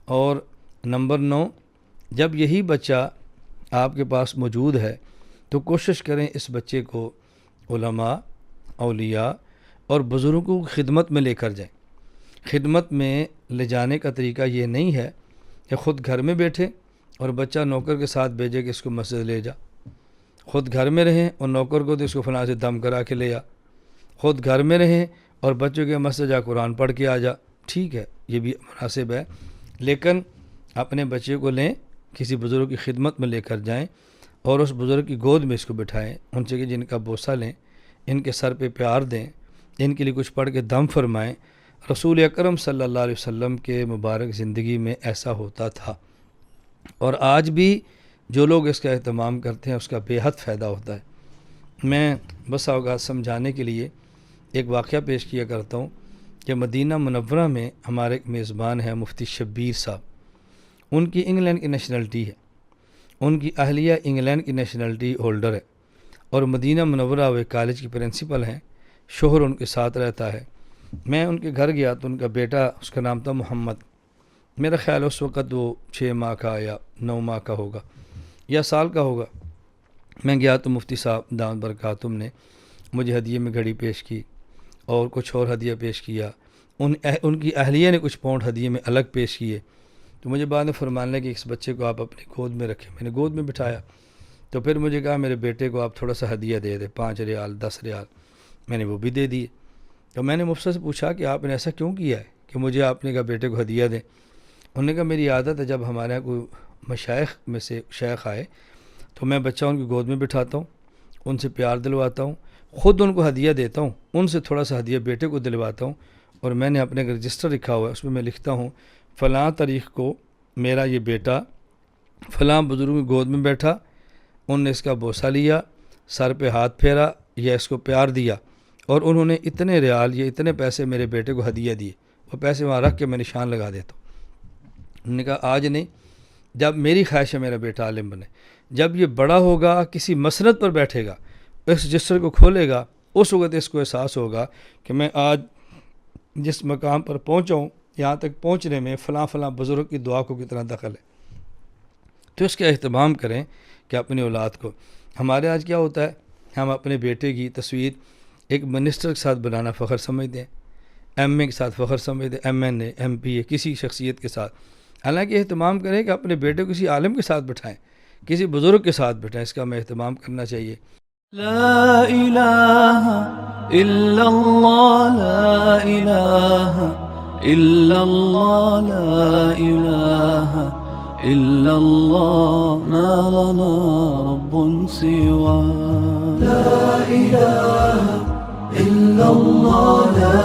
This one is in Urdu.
اور نمبر 9، جب یہی بچہ آپ کے پاس موجود ہے تو کوشش کریں اس بچے کو علماء، اولیاء اور بزرگوں کی خدمت میں لے کر جائیں۔ خدمت میں لے جانے کا طریقہ یہ نہیں ہے کہ خود گھر میں بیٹھے اور بچہ نوکر کے ساتھ بھیجے کہ اس کو مسجد لے جا، خود گھر میں رہیں اور نوکر کو تو اس کو فلاں سے دم کرا کے لے آ، خود گھر میں رہیں اور بچوں کے مسجد جا قرآن پڑھ کے آ جا۔ ٹھیک ہے، یہ بھی مناسب ہے، لیکن اپنے بچے کو لیں، کسی بزرگ کی خدمت میں لے کر جائیں اور اس بزرگ کی گود میں اس کو بٹھائیں، ان سے کہ جن کا بوسہ لیں، ان کے سر پہ پیار دیں، ان کے لیے کچھ پڑھ کے دم فرمائیں۔ رسول اکرم صلی اللہ علیہ وسلم کے مبارک زندگی میں ایسا ہوتا تھا، اور آج بھی جو لوگ اس کا اہتمام کرتے ہیں اس کا بے حد فائدہ ہوتا ہے۔ میں بس اوقات سمجھانے کے لیے ایک واقعہ پیش کیا کرتا ہوں کہ مدینہ منورہ میں ہمارے ایک میزبان ہیں مفتی شبیر صاحب، ان کی انگلینڈ کی نیشنلٹی ہے، ان کی اہلیہ انگلینڈ کی نیشنلٹی ہولڈر ہے، اور مدینہ منورہ وہ کالج کی پرنسپل ہیں، شوہر ان کے ساتھ رہتا ہے۔ میں ان کے گھر گیا تو ان کا بیٹا، اس کا نام تھا محمد، میرا خیال اس وقت وہ 6 ماہ کا یا 9 ماہ کا ہوگا یا سال کا ہوگا۔ میں گیا تو مفتی صاحب دامت برکاتہم نے مجھے ہدیے میں گھڑی پیش کی اور کچھ اور ہدیہ پیش کیا، ان کی اہلیہ نے کچھ پاؤنڈ ہدیے میں الگ پیش کیے، تو مجھے بعد میں فرمانے لگے کہ اس بچے کو آپ اپنی گود میں رکھیں۔ میں نے گود میں بٹھایا تو پھر مجھے کہا میرے بیٹے کو آپ تھوڑا سا ہدیہ دے دیں، 5 ریال 10 ریال، میں نے وہ بھی دے دیے۔ تو میں نے مفتی سے پوچھا کہ آپ نے ایسا کیوں کیا ہے کہ مجھے آپ نے کہا بیٹے کو ہدیہ دیں؟ انہوں نے کہا میری عادت ہے جب ہمارے یہاں کوئی مشائخ میں سے شیخ آئے تو میں بچہ ان کی گود میں بٹھاتا ہوں، ان سے پیار دلواتا ہوں، خود ان کو ہدیہ دیتا ہوں، ان سے تھوڑا سا ہدیہ بیٹے کو دلواتا ہوں، اور میں نے اپنے رجسٹر لکھا ہوا ہے، اس میں لکھتا ہوں فلاں تاریخ کو میرا یہ بیٹا فلاں بزرگ کی گود میں بیٹھا، ان نے اس کا بوسہ لیا، سر پہ ہاتھ پھیرا یا اس کو پیار دیا، اور انہوں نے اتنے ریال یا اتنے پیسے میرے بیٹے کو ہدیہ دیے، وہ پیسے وہاں رکھ کے میں نشان لگا دیتا ہوں۔ انہوں نے کہا آج نہیں، جب میری خواہش ہے میرا بیٹا عالم بنے، جب یہ بڑا ہوگا کسی مسند پر بیٹھے گا، اس رجسٹر کو کھولے گا، اس وقت اس کو احساس ہوگا کہ میں آج جس مقام پر پہنچا ہوں یہاں تک پہنچنے میں فلاں فلاں بزرگ کی دعا کو کتنا دخل ہے۔ تو اس کا اہتمام کریں کہ اپنی اولاد کو۔ ہمارے آج کیا ہوتا ہے، ہم اپنے بیٹے کی تصویر ایک منسٹر کے ساتھ بنانا فخر سمجھتے ہیں، ایم اے کے ساتھ فخر سمجھتے ہیں، ایم این اے، ایم پی اے، کسی شخصیت کے ساتھ۔ حالانکہ اہتمام کریں کہ اپنے بیٹے کو کسی عالم کے ساتھ بٹھائیں، کسی بزرگ کے ساتھ بٹھائیں، اس کا ہمیں اہتمام کرنا چاہیے۔ لا الہ الا اللہ، لا الہ الا اللہ، لا الہ الا اللہ، ما لنا رب سوا۔ لا الہ الا اللہ، لا